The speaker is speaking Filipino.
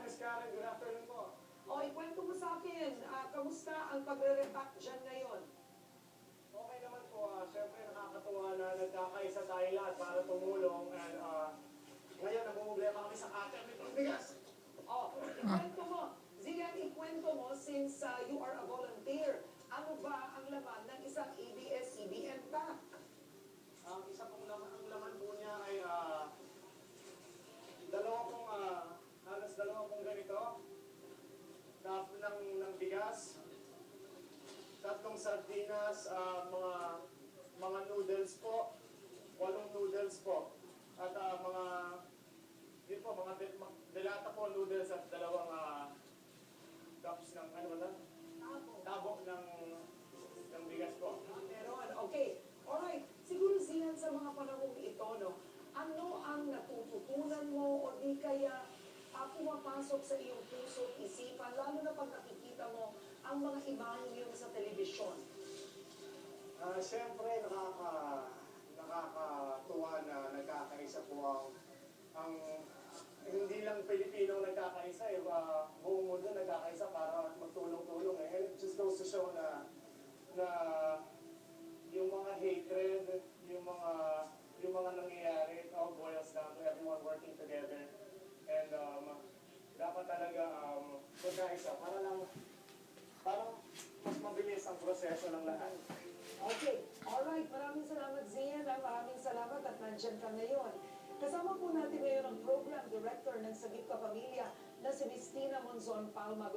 Miss Karen. Good afternoon po. O, ikwento mo sa akin, kamusta ang pagre-repack dyan ngayon? Okay naman po. Siyempre nakakatuwa na nagkakaisa tayo lahat para tumulong. And ngayon, namumblema kami sa cutter nitong bigas. O, ikwento mo. Zillian, ikwento mo since you are a volunteer. Ano ba ang laman ng isang ABS-CBN pack? Ang isa pong laman, ang laman po niya ay halos dalawa pong ganito. Tap ng bigas. Tatlong sardinas, mga noodles po. 8 noodles po. At mga delata po noodles at dalawang cups ng tabo ng bigas po. Meron. Okay. Alright. Siguro, Zillian, sa mga panahong ito, no, ano ang natututunan mo o di kaya pumapasok sa iyong puso at isipan, lalo na pag nakikita mo ang mga imahe yun sa telebisyon? Siyempre, nakakatuwa na nagkakaisa po ang hindi lang Pilipino nagkakaisa, buong mundo nagkakaisa para magtulong-tulong. And it just goes to show na yung mga hatred, yung mga nangyayari, it all boils down to everyone working together. And dapat talaga magkaisa para mas mabilis ang proseso ng lahat. Okay. Alright. Maraming salamat, Zian. Maraming salamat at nandyan ka ngayon. Kasama po natin ngayon ang program director ng Sagip Ka Pamilya na si Miss Tina Monzon Palma.